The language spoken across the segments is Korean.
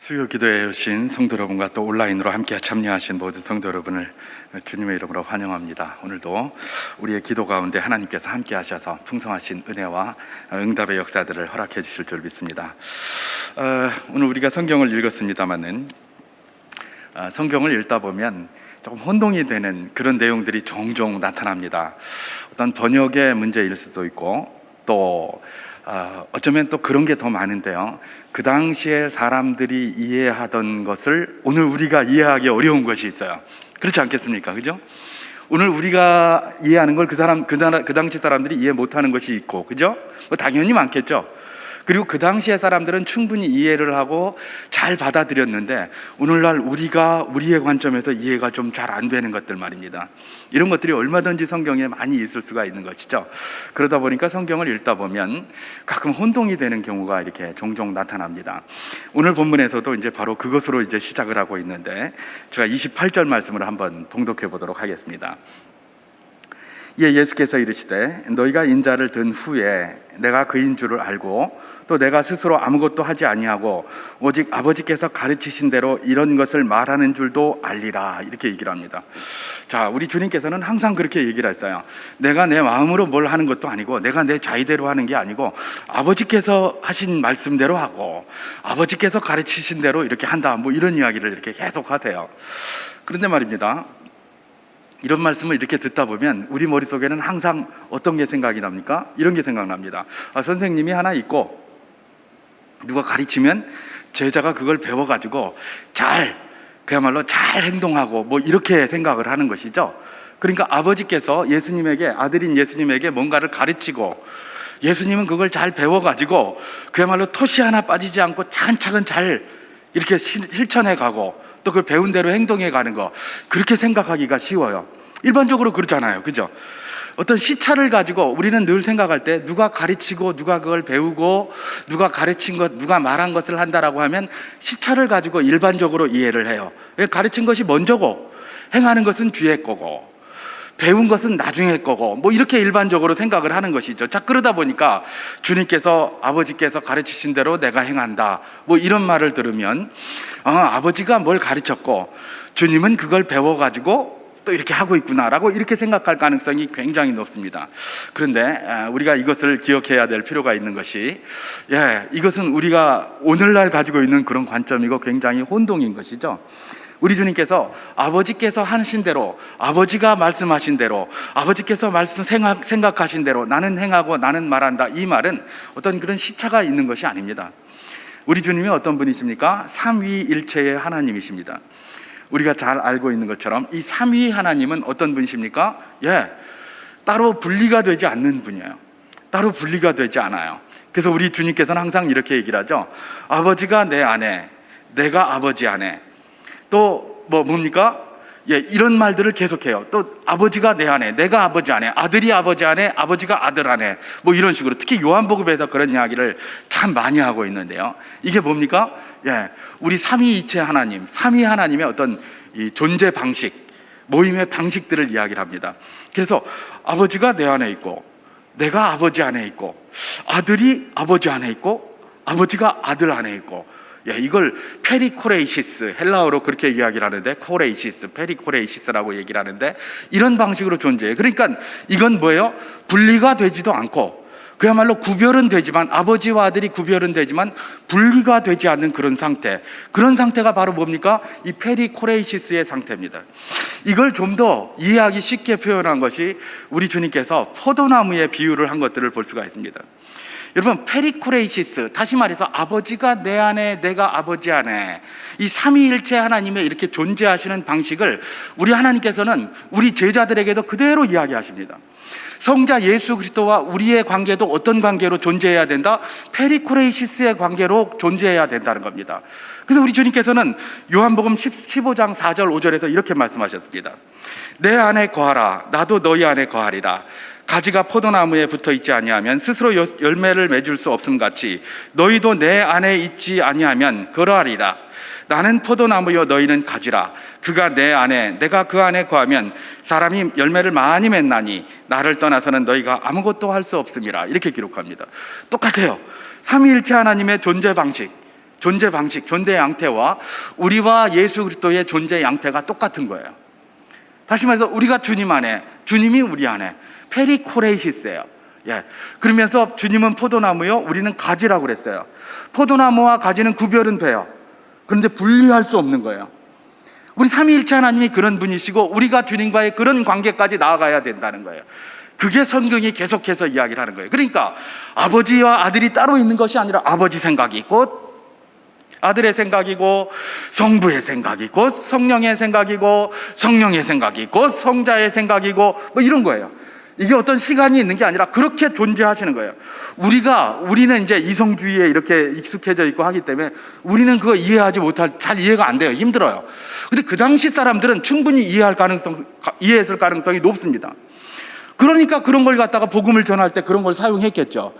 수요 기도에 오신 성도 여러분과 또 온라인으로 함께 참여하신 모든 성도 여러분을 주님의 이름으로 환영합니다. 오늘도 우리의 기도 가운데 하나님께서 함께 하셔서 풍성하신 은혜와 응답의 역사들을 허락해 주실 줄 믿습니다. 오늘 우리가 성경을 읽었습니다마는 성경을 읽다 보면 조금 혼동이 되는 그런 내용들이 종종 나타납니다. 어떤 번역의 문제일 수도 있고 또 어쩌면 또 그런 게 더 많은데요, 그 당시에 사람들이 이해하던 것을 오늘 우리가 이해하기 어려운 것이 있어요. 그렇지 않겠습니까? 그죠? 오늘 우리가 이해하는 걸 그 당시 사람들이 이해 못하는 것이 있고, 그죠? 당연히 많겠죠. 그리고 그 당시의 사람들은 충분히 이해를 하고 잘 받아들였는데 오늘날 우리의 관점에서 이해가 좀 잘 안 되는 것들 말입니다. 이런 것들이 얼마든지 성경에 많이 있을 수가 있는 것이죠. 그러다 보니까 성경을 읽다 보면 가끔 혼동이 되는 경우가 이렇게 종종 나타납니다. 오늘 본문에서도 이제 바로 그것으로 이제 시작을 하고 있는데, 제가 28절 말씀을 한번 봉독해 보도록 하겠습니다. 이에 예수께서 이르시되 너희가 인자를 든 후에 내가 그인 줄을 알고 또 내가 스스로 아무것도 하지 아니하고 오직 아버지께서 가르치신 대로 이런 것을 말하는 줄도 알리라, 이렇게 얘기를 합니다. 자, 우리 주님께서는 항상 그렇게 얘기를 했어요. 내가 내 마음으로 뭘 하는 것도 아니고 내가 내 자의대로 하는 게 아니고 아버지께서 하신 말씀대로 하고 아버지께서 가르치신 대로 이렇게 한다, 뭐 이런 이야기를 이렇게 계속 하세요. 그런데 말입니다, 이런 말씀을 이렇게 듣다 보면 우리 머릿속에는 항상 어떤 게 생각이 납니까? 이런 게 생각납니다. 선생님이 하나 있고 누가 가르치면 제자가 그걸 배워가지고 그야말로 잘 행동하고 뭐 이렇게 생각을 하는 것이죠. 그러니까 아버지께서 아들인 예수님에게 뭔가를 가르치고 예수님은 그걸 잘 배워가지고 그야말로 토시 하나 빠지지 않고 차근차근 잘 이렇게 실천해 가고 또 그걸 배운 대로 행동해 가는 거, 그렇게 생각하기가 쉬워요. 일반적으로 그렇잖아요, 그죠? 어떤 시차를 가지고 우리는 늘 생각할 때 누가 가르치고 누가 그걸 배우고 누가 가르친 것, 누가 말한 것을 한다라고 하면 시차를 가지고 일반적으로 이해를 해요. 가르친 것이 먼저고 행하는 것은 뒤에 거고 배운 것은 나중에 거고 뭐 이렇게 일반적으로 생각을 하는 것이죠. 자, 그러다 보니까 주님께서 아버지께서 가르치신 대로 내가 행한다, 뭐 이런 말을 들으면 아버지가 뭘 가르쳤고 주님은 그걸 배워가지고 또 이렇게 하고 있구나라고 이렇게 생각할 가능성이 굉장히 높습니다. 그런데 우리가 이것을 기억해야 될 필요가 있는 것이, 이것은 우리가 오늘날 가지고 있는 그런 관점이고 굉장히 혼동인 것이죠. 우리 주님께서 아버지께서 하신 대로, 아버지가 말씀하신 대로, 아버지께서 생각하신 대로 나는 행하고 나는 말한다, 이 말은 어떤 그런 시차가 있는 것이 아닙니다. 우리 주님이 어떤 분이십니까? 삼위일체의 하나님이십니다. 우리가 잘 알고 있는 것처럼 이 삼위 하나님은 어떤 분이십니까? 따로 분리가 되지 않는 분이에요. 따로 분리가 되지 않아요. 그래서 우리 주님께서는 항상 이렇게 얘기를 하죠. 아버지가 내 안에, 내가 아버지 안에. 또 뭡니까? 이런 말들을 계속해요. 또 아버지가 내 안에, 내가 아버지 안에, 아들이 아버지 안에, 아버지가 아들 안에, 뭐 이런 식으로. 특히 요한복음에서 그런 이야기를 참 많이 하고 있는데요, 이게 뭡니까? 우리 삼위이체 하나님, 삼위 하나님의 어떤 이 존재 방식, 모임의 방식들을 이야기를 합니다. 그래서 아버지가 내 안에 있고 내가 아버지 안에 있고 아들이 아버지 안에 있고 아버지가 아들 안에 있고, 이걸 페리코레이시스, 헬라어로 그렇게 이야기를 하는데, 코레이시스, 페리코레이시스라고 얘기를 하는데, 이런 방식으로 존재해요. 그러니까 이건 뭐예요? 분리가 되지도 않고 그야말로 구별은 되지만, 아버지와 아들이 구별은 되지만 분리가 되지 않는 그런 상태, 그런 상태가 바로 뭡니까? 이 페리코레이시스의 상태입니다. 이걸 좀 더 이해하기 쉽게 표현한 것이 우리 주님께서 포도나무에 비유를 한 것들을 볼 수가 있습니다. 여러분, 페리코레이시스, 다시 말해서 아버지가 내 안에, 내가 아버지 안에, 이 삼위일체 하나님의 이렇게 존재하시는 방식을 우리 하나님께서는 우리 제자들에게도 그대로 이야기하십니다. 성자 예수 그리스도와 우리의 관계도 어떤 관계로 존재해야 된다? 페리코레이시스의 관계로 존재해야 된다는 겁니다. 그래서 우리 주님께서는 요한복음 15장 4절 5절에서 이렇게 말씀하셨습니다. 내 안에 거하라, 나도 너희 안에 거하리라. 가지가 포도나무에 붙어 있지 아니하면 스스로 열매를 맺을 수 없음 같이 너희도 내 안에 있지 아니하면 그러하리라. 나는 포도나무요 너희는 가지라. 그가 내 안에, 내가 그 안에 거하면 사람이 열매를 많이 맺나니 나를 떠나서는 너희가 아무것도 할 수 없음이라. 이렇게 기록합니다. 똑같아요. 삼위일체 하나님의 존재 방식, 존재 방식, 존재 양태와 우리와 예수 그리스도의 존재 양태가 똑같은 거예요. 다시 말해서 우리가 주님 안에, 주님이 우리 안에, 페리코레이시스예요. 예. 그러면서 주님은 포도나무요, 우리는 가지라고 그랬어요. 포도나무와 가지는 구별은 돼요. 그런데 분리할 수 없는 거예요. 우리 삼위일체 하나님이 그런 분이시고 우리가 주님과의 그런 관계까지 나아가야 된다는 거예요. 그게 성경이 계속해서 이야기를 하는 거예요. 그러니까 아버지와 아들이 따로 있는 것이 아니라 아버지 생각이 있고 아들의 생각이고 성부의 생각이고 성령의 생각이고 성령의 생각이고 성자의 생각이고 뭐 이런 거예요. 이게 어떤 시간이 있는 게 아니라 그렇게 존재하시는 거예요. 우리는 이제 이성주의에 이렇게 익숙해져 있고 하기 때문에 우리는 그거 이해하지 잘 이해가 안 돼요. 힘들어요. 근데 그 당시 사람들은 충분히 이해했을 가능성이 높습니다. 그러니까 그런 걸 갖다가 복음을 전할 때 그런 걸 사용했겠죠.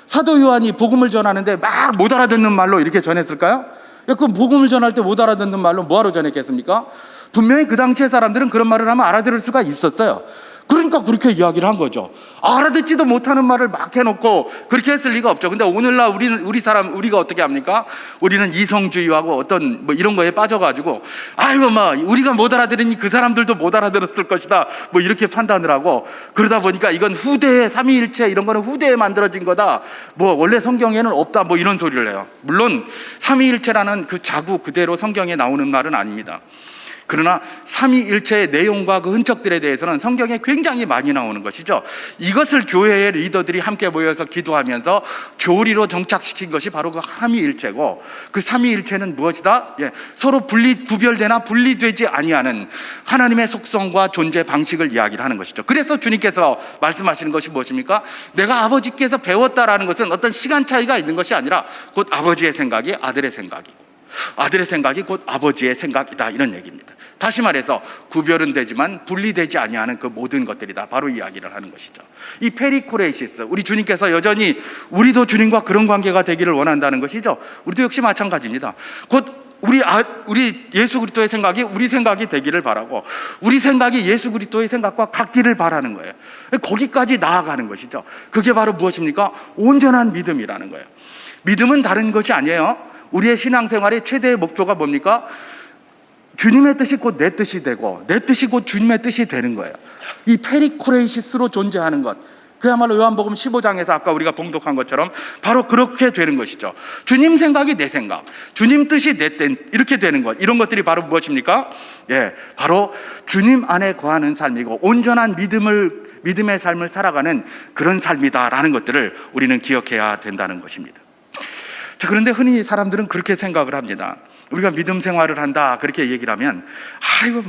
사도 요한이 복음을 전하는데 막 못 알아듣는 말로 이렇게 전했을까요? 그 복음을 전할 때 못 알아듣는 말로 뭐하러 전했겠습니까? 분명히 그 당시의 사람들은 그런 말을 하면 알아들을 수가 있었어요. 그러니까 그렇게 이야기를 한 거죠. 알아듣지도 못하는 말을 막 해놓고 그렇게 했을 리가 없죠. 근데 오늘날 우리가 어떻게 합니까? 우리는 이성주의하고 어떤 뭐 이런 거에 빠져가지고 아이고 우리가 못 알아들으니 그 사람들도 못 알아들었을 것이다 뭐 이렇게 판단을 하고, 그러다 보니까 이건 후대에 삼위일체 이런 거는 후대에 만들어진 거다, 뭐 원래 성경에는 없다 뭐 이런 소리를 해요. 물론 삼위일체라는 그 자구 그대로 성경에 나오는 말은 아닙니다. 그러나 삼위일체의 내용과 그 흔적들에 대해서는 성경에 굉장히 많이 나오는 것이죠. 이것을 교회의 리더들이 함께 모여서 기도하면서 교리로 정착시킨 것이 바로 그 삼위일체고, 그 삼위일체는 무엇이다? 서로 구별되나 분리되지 아니하는 하나님의 속성과 존재 방식을 이야기를 하는 것이죠. 그래서 주님께서 말씀하시는 것이 무엇입니까? 내가 아버지께서 배웠다라는 것은 어떤 시간 차이가 있는 것이 아니라 곧 아버지의 생각이 아들의 생각이고 아들의 생각이 곧 아버지의 생각이다, 이런 얘기입니다. 다시 말해서 구별은 되지만 분리되지 아니하는 그 모든 것들이다, 바로 이야기를 하는 것이죠. 이 페리코레이시스, 우리 주님께서 여전히 우리도 주님과 그런 관계가 되기를 원한다는 것이죠. 우리도 역시 마찬가지입니다. 곧 우리 예수 그리스도의 생각이 우리 생각이 되기를 바라고 우리 생각이 예수 그리스도의 생각과 같기를 바라는 거예요. 거기까지 나아가는 것이죠. 그게 바로 무엇입니까? 온전한 믿음이라는 거예요. 믿음은 다른 것이 아니에요. 우리의 신앙생활의 최대의 목표가 뭡니까? 주님의 뜻이 곧 내 뜻이 되고 내 뜻이 곧 주님의 뜻이 되는 거예요. 이 페리코레이시스로 존재하는 것, 그야말로 요한복음 15장에서 아까 우리가 봉독한 것처럼 바로 그렇게 되는 것이죠. 주님 생각이 내 생각, 주님 뜻이 내 뜻, 이렇게 되는 것, 이런 것들이 바로 무엇입니까? 바로 주님 안에 거하는 삶이고 온전한 믿음의 삶을 살아가는 그런 삶이다라는 것들을 우리는 기억해야 된다는 것입니다. 자, 그런데 흔히 사람들은 그렇게 생각을 합니다. 우리가 믿음 생활을 한다 그렇게 얘기를 하면 아이고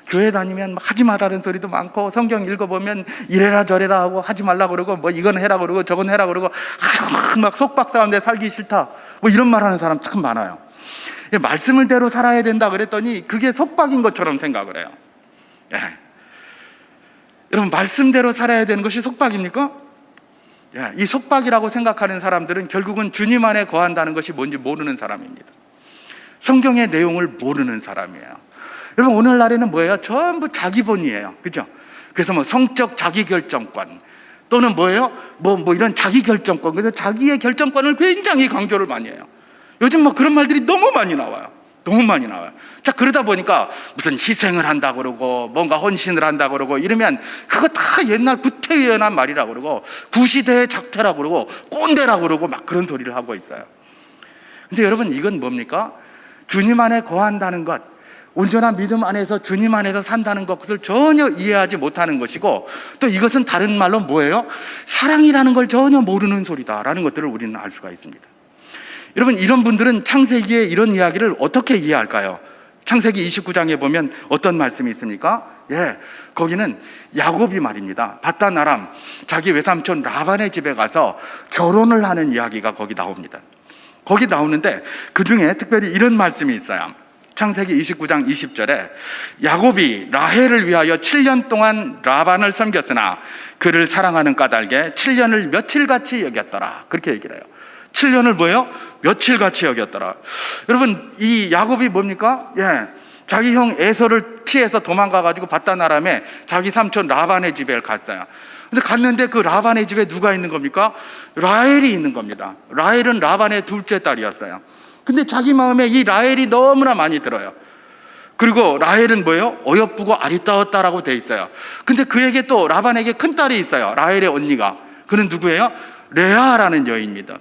교회 다니면 하지 말라는 소리도 많고 성경 읽어보면 이래라 저래라 하고 하지 말라 그러고 뭐 이건 해라 그러고 저건 해라 그러고 아이고 막 속박 가운데 살기 싫다 뭐 이런 말하는 사람 참 많아요. 말씀을 대로 살아야 된다 그랬더니 그게 속박인 것처럼 생각을 해요. 여러분, 말씀대로 살아야 되는 것이 속박입니까? 이 속박이라고 생각하는 사람들은 결국은 주님 안에 거한다는 것이 뭔지 모르는 사람입니다. 성경의 내용을 모르는 사람이에요. 여러분, 오늘날에는 뭐예요? 전부 자기본이에요. 그죠? 그래서 성적 자기결정권 또는 뭐예요? 이런 자기결정권, 그래서 자기의 결정권을 굉장히 강조를 많이 해요. 요즘 그런 말들이 너무 많이 나와요. 너무 많이 나와요. 자, 그러다 보니까 무슨 희생을 한다 그러고 뭔가 헌신을 한다 그러고 이러면 그거 다 옛날 구태의연한 말이라고 그러고 구시대의 작태라고 그러고 꼰대라고 그러고 막 그런 소리를 하고 있어요. 근데 여러분, 이건 뭡니까? 주님 안에 거한다는 것, 온전한 믿음 안에서 주님 안에서 산다는 것을 전혀 이해하지 못하는 것이고, 또 이것은 다른 말로 뭐예요? 사랑이라는 걸 전혀 모르는 소리다라는 것들을 우리는 알 수가 있습니다. 여러분, 이런 분들은 창세기의 이런 이야기를 어떻게 이해할까요? 창세기 29장에 보면 어떤 말씀이 있습니까? 거기는 야곱이 말입니다. 밧단 아람 자기 외삼촌 라반의 집에 가서 결혼을 하는 이야기가 거기 나옵니다. 거기 나오는데 그 중에 특별히 이런 말씀이 있어요. 창세기 29장 20절에 야곱이 라헬을 위하여 7년 동안 라반을 섬겼으나 그를 사랑하는 까닭에 7년을 며칠같이 여겼더라, 그렇게 얘기를 해요. 7년을 뭐예요? 며칠같이 여겼더라. 여러분, 이 야곱이 뭡니까? 자기 형 에서를 피해서 도망가가지고 밧단 아람에 자기 삼촌 라반의 집에 갔어요. 근데 갔는데 그 라반의 집에 누가 있는 겁니까? 라헬이 있는 겁니다. 라헬은 라반의 둘째 딸이었어요. 근데 자기 마음에 이 라헬이 너무나 많이 들어요. 그리고 라헬은 뭐예요? 어여쁘고 아리따웠다라고 돼 있어요. 근데 그에게 또 라반에게 큰 딸이 있어요. 라헬의 언니가. 그는 누구예요? 레아라는 여인입니다.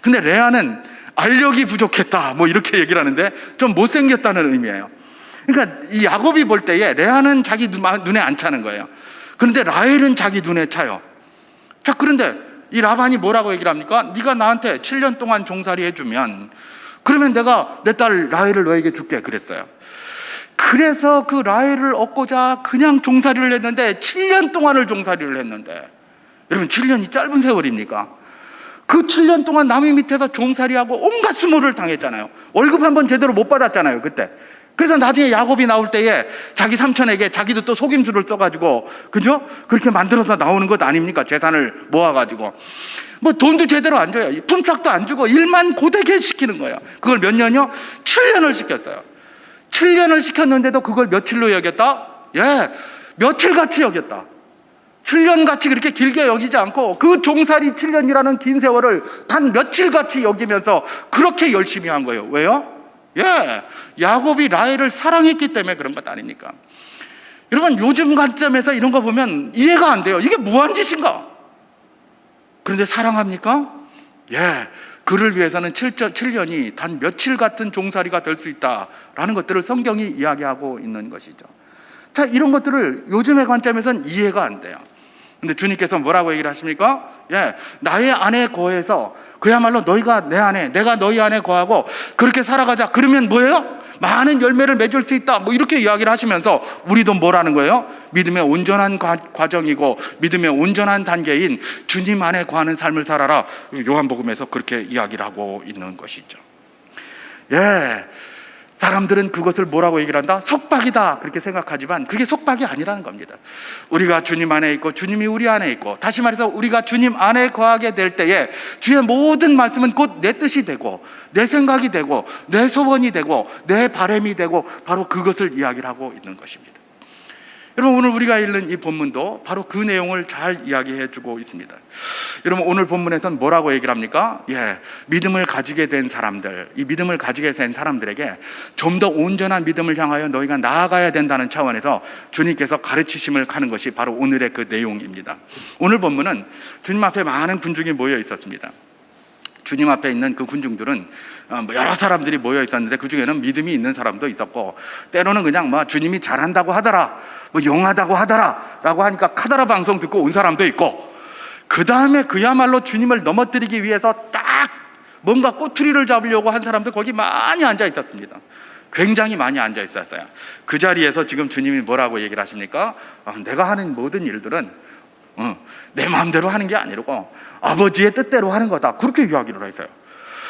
근데 레아는 알력이 부족했다 뭐 이렇게 얘기를 하는데 좀 못생겼다는 의미예요. 그러니까 이 야곱이 볼 때에 레아는 자기 눈에 안 차는 거예요. 그런데 라헬은 자기 눈에 차요. 자, 그런데 이 라반이 뭐라고 얘기를 합니까? 네가 나한테 7년 동안 종살이 해주면 그러면 내가 내 딸 라헬을 너에게 줄게 그랬어요. 그래서 그 라헬을 얻고자 그냥 종살이를 했는데 7년 동안을 종살이를 했는데, 여러분 7년이 짧은 세월입니까? 그 7년 동안 남의 밑에서 종살이하고 온갖 수모를 당했잖아요. 월급 한번 제대로 못 받았잖아요 그때. 그래서 나중에 야곱이 나올 때에 자기 삼촌에게 자기도 또 속임수를 써가지고, 그죠? 그렇게 만들어서 나오는 것 아닙니까? 재산을 모아가지고 뭐 돈도 제대로 안 줘요. 품삯도 안 주고 일만 고되게 시키는 거예요. 그걸 몇 년이요? 7년을 시켰어요. 7년을 시켰는데도 그걸 며칠로 여겼다? 예, 며칠같이 여겼다. 7년같이 그렇게 길게 여기지 않고 그 종살이 7년이라는 긴 세월을 단 며칠같이 여기면서 그렇게 열심히 한 거예요. 왜요? 예, 야곱이 라헬을 사랑했기 때문에 그런 것 아닙니까? 여러분 요즘 관점에서 이런 거 보면 이해가 안 돼요. 이게 무한 짓인가? 그런데 사랑합니까? 예, 그를 위해서는 7년이 단 며칠 같은 종살이가 될 수 있다라는 것들을 성경이 이야기하고 있는 것이죠. 자, 이런 것들을 요즘의 관점에서는 이해가 안 돼요. 근데 주님께서 뭐라고 얘기를 하십니까? 예, 나의 안에 거해서 그야말로 너희가 내 안에, 내가 너희 안에 거하고 그렇게 살아가자. 그러면 뭐예요? 많은 열매를 맺을 수 있다. 뭐 이렇게 이야기를 하시면서 우리도 뭐라는 거예요? 믿음의 온전한 과정이고 믿음의 온전한 단계인 주님 안에 거하는 삶을 살아라. 요한복음에서 그렇게 이야기를 하고 있는 것이죠. 예, 사람들은 그것을 뭐라고 얘기를 한다? 속박이다 그렇게 생각하지만 그게 속박이 아니라는 겁니다. 우리가 주님 안에 있고 주님이 우리 안에 있고, 다시 말해서 우리가 주님 안에 거하게 될 때에 주의 모든 말씀은 곧 내 뜻이 되고 내 생각이 되고 내 소원이 되고 내 바람이 되고 바로 그것을 이야기를 하고 있는 것입니다. 여러분 오늘 우리가 읽는 이 본문도 바로 그 내용을 잘 이야기해 주고 있습니다. 여러분 오늘 본문에서는 뭐라고 얘기를 합니까? 예, 믿음을 가지게 된 사람들, 이 믿음을 가지게 된 사람들에게 좀 더 온전한 믿음을 향하여 너희가 나아가야 된다는 차원에서 주님께서 가르치심을 하는 것이 바로 오늘의 그 내용입니다. 오늘 본문은 주님 앞에 많은 군중이 모여 있었습니다. 주님 앞에 있는 그 군중들은 여러 사람들이 모여 있었는데 그 중에는 믿음이 있는 사람도 있었고, 때로는 그냥 뭐 주님이 잘한다고 하더라, 뭐 용하다고 하더라 라고 하니까 카더라 방송 듣고 온 사람도 있고, 그 다음에 그야말로 주님을 넘어뜨리기 위해서 딱 뭔가 꼬투리를 잡으려고 한 사람도 거기 많이 앉아 있었습니다. 굉장히 많이 앉아 있었어요. 그 자리에서 지금 주님이 뭐라고 얘기를 하십니까? 내가 하는 모든 일들은 내 마음대로 하는 게 아니고 아버지의 뜻대로 하는 거다, 그렇게 이야기를 했어요.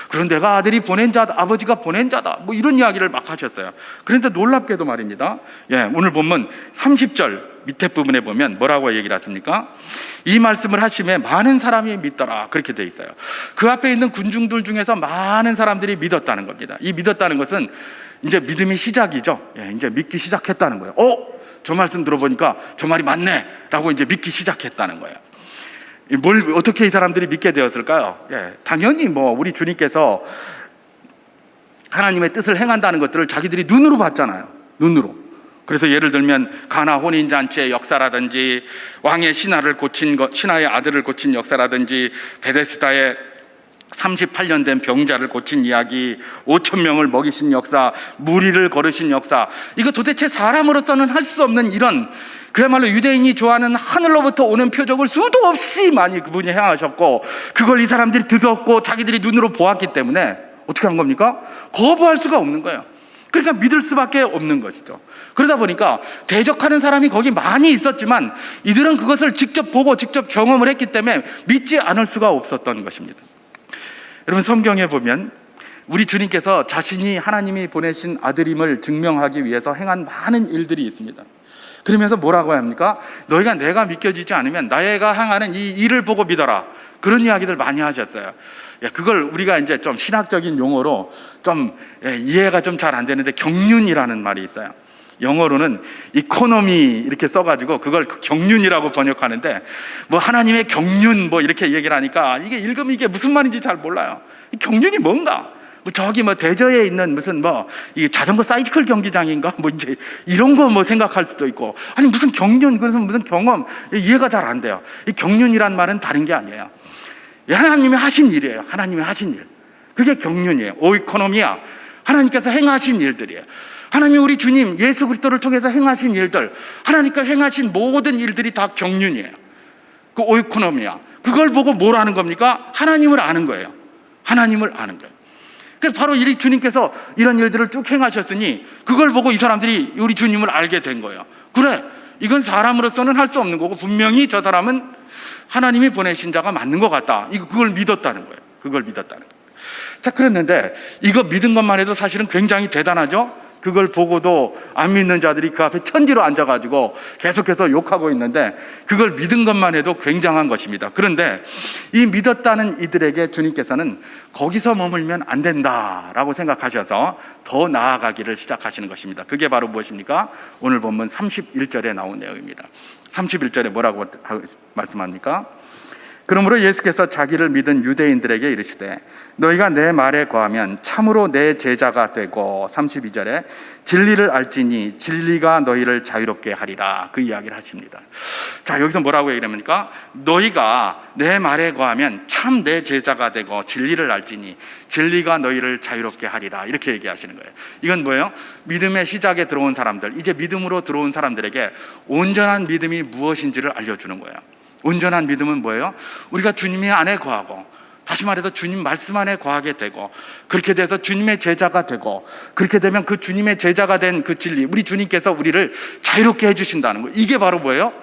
그런 내가 아들이 보낸 자다, 아버지가 보낸 자다, 뭐 이런 이야기를 막 하셨어요. 그런데 놀랍게도 말입니다, 예, 오늘 본문 30절 밑에 부분에 보면 뭐라고 얘기를 하십니까? 이 말씀을 하심에 많은 사람이 믿더라, 그렇게 돼 있어요. 그 앞에 있는 군중들 중에서 많은 사람들이 믿었다는 겁니다. 이 믿었다는 것은 이제 믿음이 시작이죠. 예, 이제 믿기 시작했다는 거예요. 저 말씀 들어보니까 저 말이 맞네 라고 이제 믿기 시작했다는 거예요. 뭘 어떻게 이 사람들이 믿게 되었을까요? 예, 당연히 뭐 우리 주님께서 하나님의 뜻을 행한다는 것들을 자기들이 눈으로 봤잖아요. 눈으로. 그래서 예를 들면 가나 혼인잔치의 역사라든지 왕의 신하의 아들을 고친 역사라든지 베데스다의 38년 된 병자를 고친 이야기, 5천 명을 먹이신 역사, 무리를 걸으신 역사, 이거 도대체 사람으로서는 할 수 없는 이런, 그야말로 유대인이 좋아하는 하늘로부터 오는 표적을 수도 없이 많이 그분이 행하셨고, 그걸 이 사람들이 듣었고 자기들이 눈으로 보았기 때문에 어떻게 한 겁니까? 거부할 수가 없는 거예요. 그러니까 믿을 수밖에 없는 것이죠. 그러다 보니까 대적하는 사람이 거기 많이 있었지만 이들은 그것을 직접 보고 직접 경험을 했기 때문에 믿지 않을 수가 없었던 것입니다. 여러분 성경에 보면 우리 주님께서 자신이 하나님이 보내신 아들임을 증명하기 위해서 행한 많은 일들이 있습니다. 그러면서 뭐라고 합니까? 너희가 내가 믿겨지지 않으면 나애가 행하는 이 일을 보고 믿어라, 그런 이야기들 많이 하셨어요. 그걸 우리가 이제 좀 신학적인 용어로 좀 이해가 좀 잘 안 되는데 경륜이라는 말이 있어요. 영어로는 이코노미 이렇게 써가지고 그걸 경륜이라고 번역하는데, 뭐 하나님의 경륜 뭐 이렇게 얘기를 하니까 이게 읽으면 이게 무슨 말인지 잘 몰라요. 이 경륜이 뭔가? 뭐 저기 뭐 대저에 있는 무슨 뭐 이 자전거 사이클 경기장인가 뭐 이제 이런 거 뭐 생각할 수도 있고, 아니 무슨 경륜, 그래서 무슨 경험, 이해가 잘 안 돼요. 이 경륜이란 말은 다른 게 아니에요. 하나님이 하신 일이에요. 하나님이 하신 일, 그게 경륜이에요. 오이코노미아, 하나님께서 행하신 일들이에요. 하나님이 우리 주님 예수 그리스도를 통해서 행하신 일들, 하나님께서 행하신 모든 일들이 다 경륜이에요. 그 오이코노미아, 그걸 보고 뭘 아는 겁니까? 하나님을 아는 거예요. 하나님을 아는 거예요. 그래서 바로 이 주님께서 이런 일들을 쭉 행하셨으니 그걸 보고 이 사람들이 우리 주님을 알게 된 거예요. 그래, 이건 사람으로서는 할 수 없는 거고 분명히 저 사람은 하나님이 보내신 자가 맞는 것 같다. 그걸 믿었다는 거예요. 그걸 믿었다는 거예요. 자, 그랬는데 이거 믿은 것만 해도 사실은 굉장히 대단하죠. 그걸 보고도 안 믿는 자들이 그 앞에 천지로 앉아가지고 계속해서 욕하고 있는데 그걸 믿은 것만 해도 굉장한 것입니다. 그런데 이 믿었다는 이들에게 주님께서는 거기서 머물면 안 된다라고 생각하셔서 더 나아가기를 시작하시는 것입니다. 그게 바로 무엇입니까? 오늘 본문 31절에 나온 내용입니다. 31절에 뭐라고 말씀합니까? 그러므로 예수께서 자기를 믿은 유대인들에게 이르시되 너희가 내 말에 거하면 참으로 내 제자가 되고, 32절에 진리를 알지니 진리가 너희를 자유롭게 하리라, 그 이야기를 하십니다. 자, 여기서 뭐라고 얘기를 합니까? 너희가 내 말에 거하면 참 내 제자가 되고 진리를 알지니 진리가 너희를 자유롭게 하리라, 이렇게 얘기하시는 거예요. 이건 뭐예요? 믿음의 시작에 들어온 사람들, 이제 믿음으로 들어온 사람들에게 온전한 믿음이 무엇인지를 알려주는 거예요. 온전한 믿음은 뭐예요? 우리가 주님의 안에 거하고, 다시 말해서 주님 말씀 안에 거하게 되고, 그렇게 돼서 주님의 제자가 되고, 그렇게 되면 그 주님의 제자가 된 그 진리, 우리 주님께서 우리를 자유롭게 해주신다는 거예요. 이게 바로 뭐예요?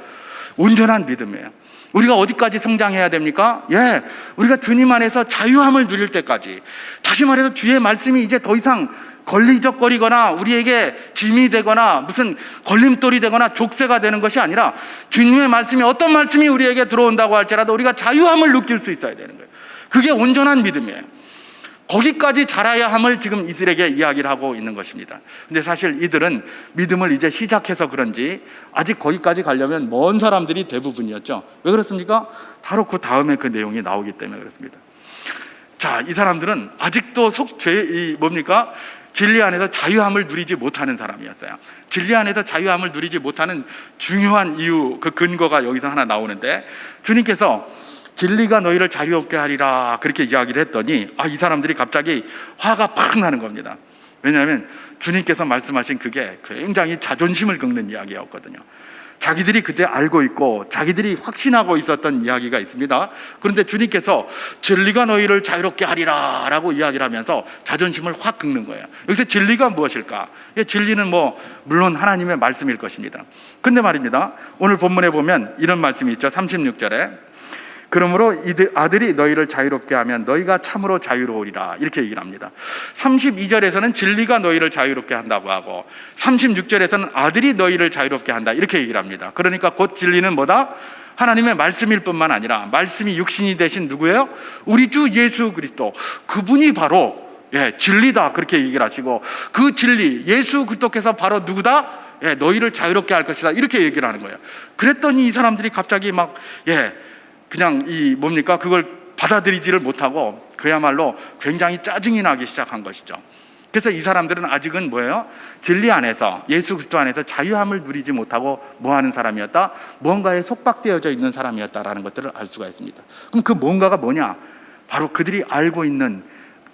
온전한 믿음이에요. 우리가 어디까지 성장해야 됩니까? 우리가 주님 안에서 자유함을 누릴 때까지, 다시 말해서 주의 말씀이 이제 더 이상 걸리적거리거나 우리에게 짐이 되거나 무슨 걸림돌이 되거나 족쇄가 되는 것이 아니라, 주님의 말씀이 어떤 말씀이 우리에게 들어온다고 할지라도 우리가 자유함을 느낄 수 있어야 되는 거예요. 그게 온전한 믿음이에요. 거기까지 자라야 함을 지금 이들에게 이야기를 하고 있는 것입니다. 근데 사실 이들은 믿음을 이제 시작해서 그런지 아직 거기까지 가려면 먼 사람들이 대부분이었죠. 왜 그렇습니까? 바로 그 다음에 그 내용이 나오기 때문에 그렇습니다. 자, 이 사람들은 아직도 뭡니까? 진리 안에서 자유함을 누리지 못하는 사람이었어요. 진리 안에서 자유함을 누리지 못하는 중요한 이유, 그 근거가 여기서 하나 나오는데, 주님께서 진리가 너희를 자유롭게 하리라 그렇게 이야기를 했더니 이 사람들이 갑자기 화가 팍 나는 겁니다. 왜냐하면 주님께서 말씀하신 그게 굉장히 자존심을 긁는 이야기였거든요. 자기들이 그때 알고 있고 자기들이 확신하고 있었던 이야기가 있습니다. 그런데 주님께서 진리가 너희를 자유롭게 하리라 라고 이야기를 하면서 자존심을 확 긁는 거예요. 여기서 진리가 무엇일까? 진리는 물론 하나님의 말씀일 것입니다. 근데 말입니다, 오늘 본문에 보면 이런 말씀이 있죠. 36절에 그러므로 아들이 너희를 자유롭게 하면 너희가 참으로 자유로우리라, 이렇게 얘기를 합니다. 32절에서는 진리가 너희를 자유롭게 한다고 하고, 36절에서는 아들이 너희를 자유롭게 한다, 이렇게 얘기를 합니다. 그러니까 곧 진리는 뭐다? 하나님의 말씀일 뿐만 아니라 말씀이 육신이 되신 누구예요? 우리 주 예수 그리스도, 그분이 바로 진리다, 그렇게 얘기를 하시고, 그 진리 예수 그리스도께서 바로 누구다? 너희를 자유롭게 할 것이다, 이렇게 얘기를 하는 거예요. 그랬더니 이 사람들이 갑자기 그냥 그걸 받아들이지를 못하고 그야말로 굉장히 짜증이 나기 시작한 것이죠. 그래서 이 사람들은 아직은 뭐예요? 진리 안에서, 예수 그리스도 안에서 자유함을 누리지 못하고 뭐하는 사람이었다? 무언가에 속박되어져 있는 사람이었다라는 것들을 알 수가 있습니다. 그럼 그 뭔가가 뭐냐? 바로 그들이 알고 있는,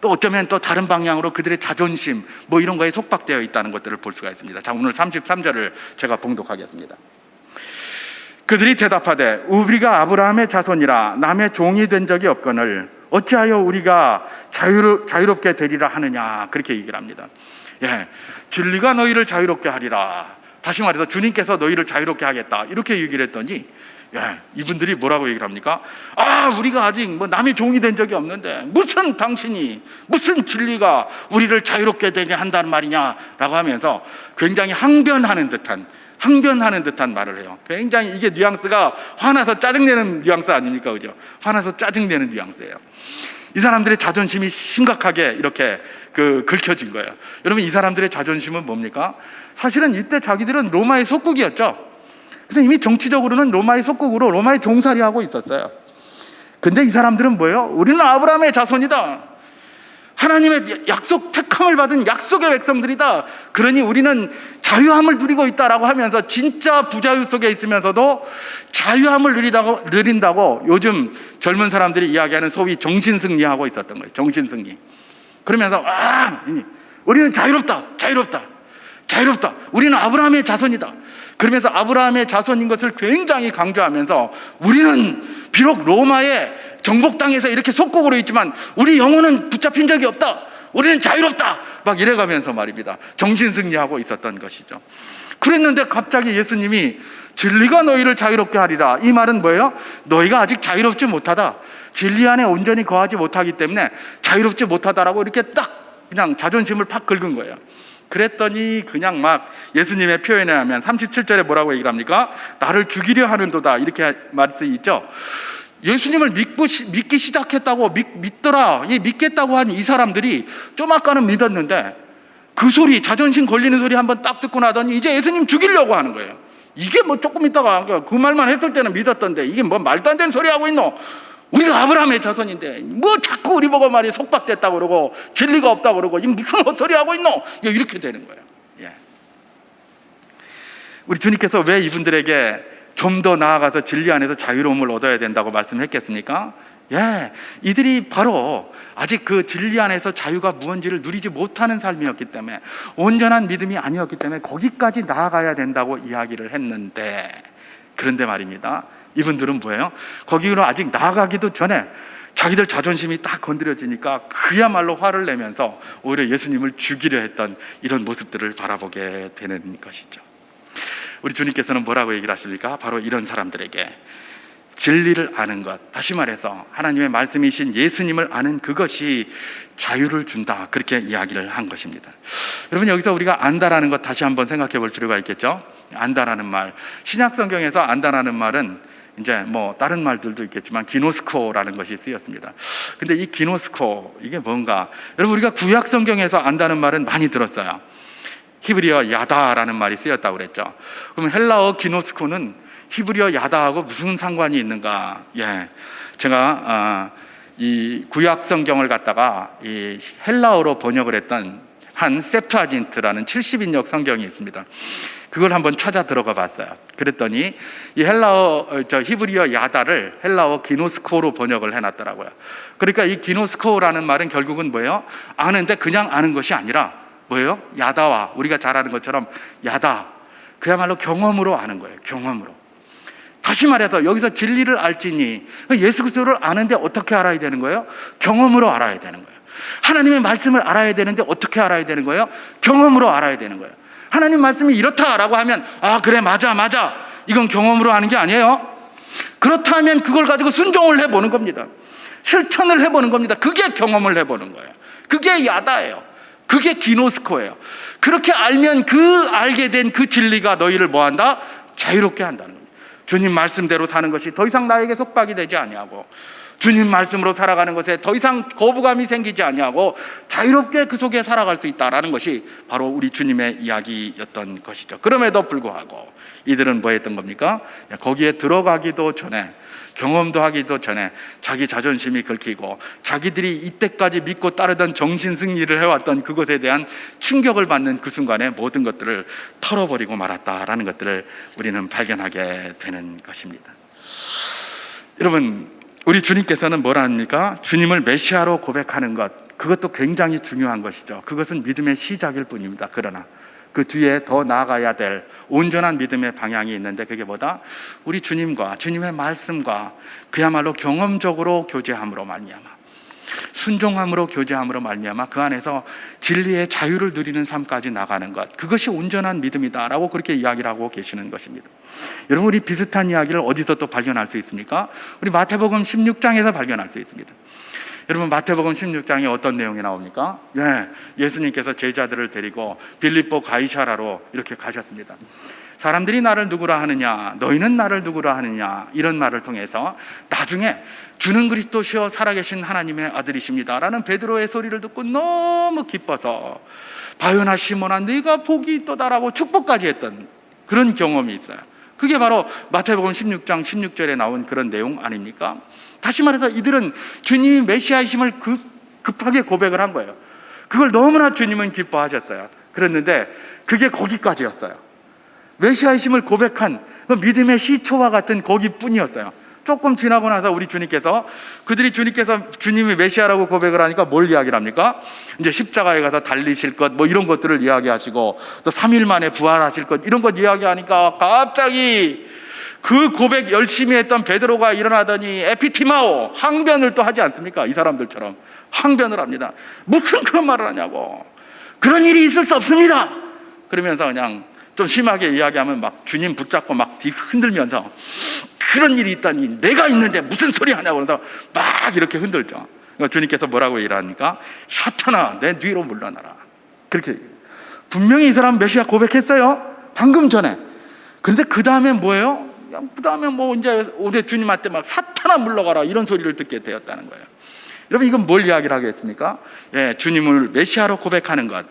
또 어쩌면 또 다른 방향으로 그들의 자존심 이런 거에 속박되어 있다는 것들을 볼 수가 있습니다. 자, 오늘 33절을 제가 봉독하겠습니다. 그들이 대답하되 우리가 아브라함의 자손이라 남의 종이 된 적이 없거늘 어찌하여 우리가 자유롭게 되리라 하느냐, 그렇게 얘기를 합니다. 진리가 너희를 자유롭게 하리라, 다시 말해서 주님께서 너희를 자유롭게 하겠다, 이렇게 얘기를 했더니 이분들이 뭐라고 얘기를 합니까? 우리가 아직 남의 종이 된 적이 없는데 무슨 당신이, 무슨 진리가 우리를 자유롭게 되게 한다는 말이냐 라고 하면서 굉장히 항변하는 듯한 말을 해요. 굉장히 이게 뉘앙스가 화나서 짜증내는 뉘앙스 아닙니까? 그죠? 화나서 짜증내는 뉘앙스예요. 이 사람들의 자존심이 심각하게 이렇게 긁혀진 거예요. 여러분, 이 사람들의 자존심은 뭡니까? 사실은 이때 자기들은 로마의 속국이었죠. 그래서 이미 정치적으로는 로마의 속국으로 로마의 종살이하고 있었어요. 근데 이 사람들은 뭐예요? 우리는 아브라함의 자손이다. 하나님의 약속, 택함을 받은 약속의 백성들이다. 그러니 우리는 자유함을 누리고 있다라고 하면서 진짜 부자유 속에 있으면서도 자유함을 누린다고 요즘 젊은 사람들이 이야기하는 소위 정신승리하고 있었던 거예요. 정신승리. 그러면서 우리는 자유롭다. 우리는 아브라함의 자손이다. 그러면서 아브라함의 자손인 것을 굉장히 강조하면서 우리는 비록 로마의 정복 땅에서 이렇게 속국으로 있지만 우리 영혼은 붙잡힌 적이 없다. 우리는 자유롭다. 막 이래가면서 말입니다. 정신승리하고 있었던 것이죠. 그랬는데 갑자기 예수님이 진리가 너희를 자유롭게 하리라. 이 말은 뭐예요? 너희가 아직 자유롭지 못하다. 진리 안에 온전히 거하지 못하기 때문에 자유롭지 못하다라고 이렇게 딱 그냥 자존심을 팍 긁은 거예요. 그랬더니 그냥 막 예수님의 표현에 하면 37절에 뭐라고 얘기를 합니까? 나를 죽이려 하는도다. 이렇게 말씀이 있죠. 예수님을 믿기 시작했다고 믿더라, 믿겠다고 한 이 사람들이 좀 아까는 믿었는데 그 소리, 자존심 걸리는 소리 한번 딱 듣고 나더니 이제 예수님 죽이려고 하는 거예요. 이게 뭐 조금 있다가 그 말만 했을 때는 믿었던데 이게 뭐 말도 안 되는 소리 하고 있노? 우리가 아브라함의 자손인데 뭐 자꾸 우리 보고 말이 속박됐다고 그러고 진리가 없다고 그러고 이 무슨 헛소리 하고 있노? 이렇게 되는 거예요. 우리 주님께서 왜 이분들에게 좀 더 나아가서 진리 안에서 자유로움을 얻어야 된다고 말씀했겠습니까? 이들이 바로 아직 그 진리 안에서 자유가 무언지를 누리지 못하는 삶이었기 때문에, 온전한 믿음이 아니었기 때문에 거기까지 나아가야 된다고 이야기를 했는데, 그런데 말입니다, 이분들은 뭐예요? 거기로 아직 나아가기도 전에 자기들 자존심이 딱 건드려지니까 그야말로 화를 내면서 오히려 예수님을 죽이려 했던 이런 모습들을 바라보게 되는 것이죠. 우리 주님께서는 뭐라고 얘기를 하십니까? 바로 이런 사람들에게 진리를 아는 것, 다시 말해서 하나님의 말씀이신 예수님을 아는 그것이 자유를 준다, 그렇게 이야기를 한 것입니다. 여러분, 여기서 우리가 안다라는 것 다시 한번 생각해 볼 필요가 있겠죠. 안다라는 말, 신약 성경에서 안다라는 말은 이제 뭐 다른 말들도 있겠지만 기노스코라는 것이 쓰였습니다. 근데 이 기노스코, 이게 뭔가, 여러분, 우리가 구약 성경에서 안다는 말은 많이 들었어요. 히브리어 야다라는 말이 쓰였다고 그랬죠. 그럼 헬라어 기노스코는 히브리어 야다하고 무슨 상관이 있는가? 제가 이 구약 성경을 갖다가 이 헬라어로 번역을 했던 한 세프아진트라는 70인역 성경이 있습니다. 그걸 한번 찾아 들어가 봤어요. 그랬더니 이 히브리어 야다를 헬라어 기노스코로 번역을 해놨더라고요. 그러니까 이 기노스코라는 말은 결국은 뭐예요? 아는데 그냥 아는 것이 아니라 뭐예요? 야다와, 우리가 잘 아는 것처럼 야다, 그야말로 경험으로 아는 거예요. 경험으로. 다시 말해서 여기서 진리를 알지니, 예수 그리스도를 아는데 어떻게 알아야 되는 거예요? 경험으로 알아야 되는 거예요. 하나님의 말씀을 알아야 되는데 어떻게 알아야 되는 거예요? 경험으로 알아야 되는 거예요. 하나님 말씀이 이렇다라고 하면 그래, 맞아, 이건 경험으로 아는 게 아니에요. 그렇다면 그걸 가지고 순종을 해보는 겁니다. 실천을 해보는 겁니다. 그게 경험을 해보는 거예요. 그게 야다예요. 그게 기노스코예요. 그렇게 알면 그 알게 된 그 진리가 너희를 뭐한다? 자유롭게 한다는 겁니다. 주님 말씀대로 사는 것이 더 이상 나에게 속박이 되지 아니하고, 주님 말씀으로 살아가는 것에 더 이상 거부감이 생기지 아니하고 자유롭게 그 속에 살아갈 수 있다라는 것이 바로 우리 주님의 이야기였던 것이죠. 그럼에도 불구하고 이들은 뭐 했던 겁니까? 거기에 들어가기도 전에, 경험도 하기도 전에 자기 자존심이 긁히고 자기들이 이때까지 믿고 따르던 정신승리를 해왔던 그것에 대한 충격을 받는 그 순간에 모든 것들을 털어버리고 말았다라는 것들을 우리는 발견하게 되는 것입니다. 여러분, 우리 주님께서는 뭐라 합니까? 주님을 메시아로 고백하는 것, 그것도 굉장히 중요한 것이죠. 그것은 믿음의 시작일 뿐입니다. 그러나 그 뒤에 더 나아가야 될 온전한 믿음의 방향이 있는데, 그게 뭐다? 우리 주님과 주님의 말씀과 그야말로 경험적으로 교제함으로 말미암아, 순종함으로 교제함으로 말미암아 그 안에서 진리의 자유를 누리는 삶까지 나가는 것, 그것이 온전한 믿음이다라고 그렇게 이야기를 하고 계시는 것입니다. 여러분, 우리 비슷한 이야기를 어디서 또 발견할 수 있습니까? 우리 마태복음 16장에서 발견할 수 있습니다. 여러분, 마태복음 16장에 어떤 내용이 나옵니까? 예수님께서 제자들을 데리고 빌립보 가이사라로 이렇게 가셨습니다. 사람들이 나를 누구라 하느냐, 너희는 나를 누구라 하느냐, 이런 말을 통해서 나중에 주는 그리스도시여 살아계신 하나님의 아들이십니다 라는 베드로의 소리를 듣고 너무 기뻐서 바요나 시몬아 네가 복이 있도다라고 축복까지 했던 그런 경험이 있어요. 그게 바로 마태복음 16장 16절에 나온 그런 내용 아닙니까? 다시 말해서 이들은 주님이 메시아이심을 급하게 고백을 한 거예요. 그걸 너무나 주님은 기뻐하셨어요. 그랬는데 그게 거기까지였어요. 메시아이심을 고백한 그 믿음의 시초와 같은 거기뿐이었어요. 조금 지나고 나서 우리 주님께서 주님께서 주님이 메시아라고 고백을 하니까 뭘 이야기를 합니까? 이제 십자가에 가서 달리실 것 뭐 이런 것들을 이야기하시고 또 3일 만에 부활하실 것 이런 것 이야기하니까 갑자기 그 고백 열심히 했던 베드로가 일어나더니 에피티마오 항변을 또 하지 않습니까? 이 사람들처럼 항변을 합니다. 무슨 그런 말을 하냐고. 그런 일이 있을 수 없습니다. 그러면서 그냥 좀 심하게 이야기하면 막 주님 붙잡고 막 흔들면서 그런 일이 있다니 내가 있는데 무슨 소리 하냐고 그러면서 막 이렇게 흔들죠. 그러니까 주님께서 뭐라고 일하니까 사탄아 내 뒤로 물러나라. 그렇게 분명히 이 사람 메시아 고백했어요. 방금 전에. 그런데 그 다음에 뭐예요? 그 다음에 뭐 이제 우리 주님한테 막 사탄아 물러가라 이런 소리를 듣게 되었다는 거예요. 여러분 이건 뭘 이야기를 하겠습니까? 예, 주님을 메시아로 고백하는 것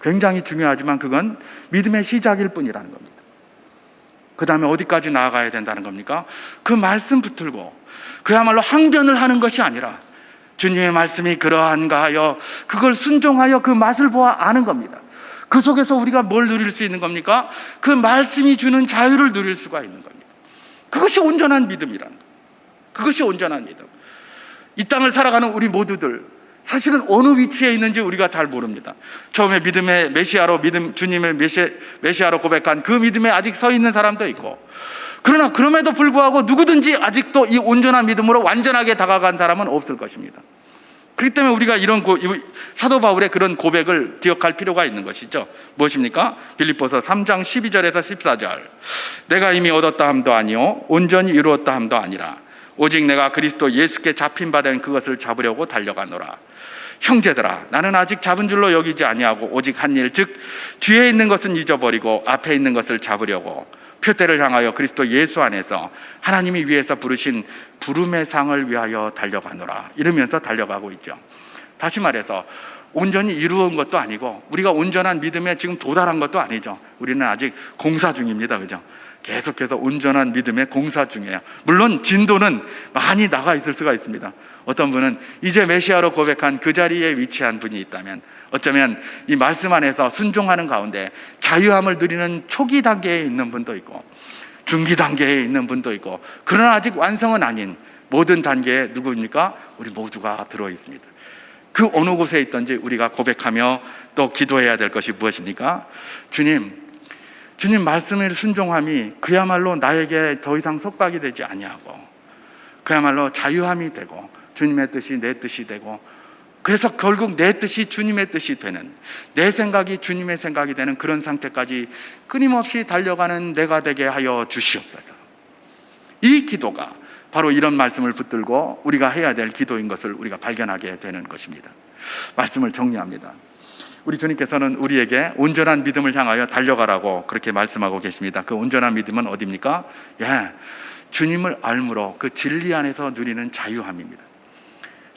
굉장히 중요하지만 그건 믿음의 시작일 뿐이라는 겁니다. 그 다음에 어디까지 나아가야 된다는 겁니까? 그 말씀 붙들고 그야말로 항변을 하는 것이 아니라 주님의 말씀이 그러한가 하여 그걸 순종하여 그 맛을 보아 아는 겁니다. 그 속에서 우리가 뭘 누릴 수 있는 겁니까? 그 말씀이 주는 자유를 누릴 수가 있는 겁니다. 그것이 온전한 믿음이라는 거예요. 그것이 온전한 믿음. 이 땅을 살아가는 우리 모두들 사실은 어느 위치에 있는지 우리가 잘 모릅니다. 처음에 믿음의 메시아로 주님을 메시아로 고백한 그 믿음에 아직 서 있는 사람도 있고, 그러나 그럼에도 불구하고 누구든지 아직도 이 온전한 믿음으로 완전하게 다가간 사람은 없을 것입니다. 그렇기 때문에 우리가 이런 사도 바울의 그런 고백을 기억할 필요가 있는 것이죠. 무엇입니까? 빌립보서 3장 12절에서 14절. 내가 이미 얻었다 함도 아니요 온전히 이루었다 함도 아니라 오직 내가 그리스도 예수께 잡힌 바 된 그것을 잡으려고 달려가노라. 형제들아 나는 아직 잡은 줄로 여기지 아니하고 오직 한 일 즉 뒤에 있는 것은 잊어버리고 앞에 있는 것을 잡으려고 표대를 향하여 그리스도 예수 안에서 하나님이 위에서 부르신 부름의 상을 위하여 달려가노라. 이러면서 달려가고 있죠. 다시 말해서 온전히 이루은 것도 아니고 우리가 온전한 믿음에 지금 도달한 것도 아니죠. 우리는 아직 공사 중입니다. 그죠? 계속해서 온전한 믿음의 공사 중이에요. 물론 진도는 많이 나가 있을 수가 있습니다. 어떤 분은 이제 메시아로 고백한 그 자리에 위치한 분이 있다면 어쩌면 이 말씀 안에서 순종하는 가운데 자유함을 누리는 초기 단계에 있는 분도 있고 중기 단계에 있는 분도 있고, 그러나 아직 완성은 아닌 모든 단계에 누구입니까? 우리 모두가 들어 있습니다. 그 어느 곳에 있든지 우리가 고백하며 또 기도해야 될 것이 무엇입니까? 주님 말씀의 순종함이 그야말로 나에게 더 이상 속박이 되지 아니하고 그야말로 자유함이 되고 주님의 뜻이 내 뜻이 되고, 그래서 결국 내 뜻이 주님의 뜻이 되는, 내 생각이 주님의 생각이 되는 그런 상태까지 끊임없이 달려가는 내가 되게 하여 주시옵소서. 이 기도가 바로 이런 말씀을 붙들고 우리가 해야 될 기도인 것을 우리가 발견하게 되는 것입니다. 말씀을 정리합니다. 우리 주님께서는 우리에게 온전한 믿음을 향하여 달려가라고 그렇게 말씀하고 계십니다. 그 온전한 믿음은 어디입니까? 주님을 알므로 그 진리 안에서 누리는 자유함입니다.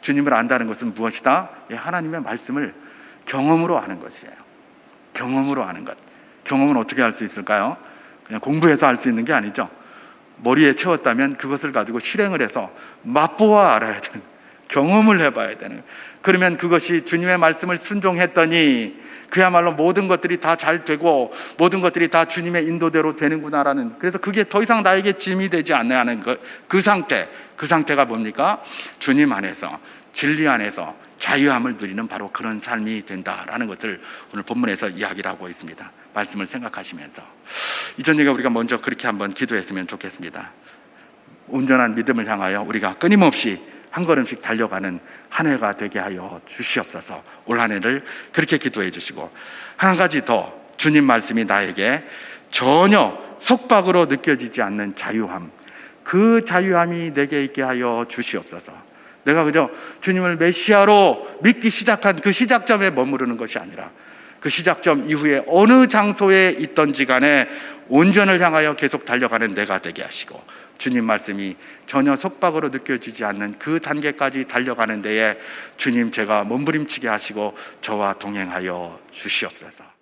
주님을 안다는 것은 무엇이다? 하나님의 말씀을 경험으로 아는 것이에요. 경험으로 아는 것. 경험은 어떻게 할 수 있을까요? 그냥 공부해서 할 수 있는 게 아니죠. 머리에 채웠다면 그것을 가지고 실행을 해서 맛보아 알아야 되는, 경험을 해봐야 되는. 그러면 그것이 주님의 말씀을 순종했더니 그야말로 모든 것들이 다 잘 되고 모든 것들이 다 주님의 인도대로 되는구나라는, 그래서 그게 더 이상 나에게 짐이 되지 않아야 하는 그 상태가 뭡니까? 주님 안에서 진리 안에서 자유함을 누리는 바로 그런 삶이 된다라는 것을 오늘 본문에서 이야기를 하고 있습니다. 말씀을 생각하시면서 이 저녁에 우리가 먼저 그렇게 한번 기도했으면 좋겠습니다. 온전한 믿음을 향하여 우리가 끊임없이 한 걸음씩 달려가는 한 해가 되게 하여 주시옵소서. 올 한 해를 그렇게 기도해 주시고, 한 가지 더, 주님 말씀이 나에게 전혀 속박으로 느껴지지 않는 자유함, 그 자유함이 내게 있게 하여 주시옵소서. 내가 그저 주님을 메시아로 믿기 시작한 그 시작점에 머무르는 것이 아니라 그 시작점 이후에 어느 장소에 있던지 간에 온전을 향하여 계속 달려가는 내가 되게 하시고, 주님 말씀이 전혀 속박으로 느껴지지 않는 그 단계까지 달려가는 데에 주님 제가 몸부림치게 하시고 저와 동행하여 주시옵소서.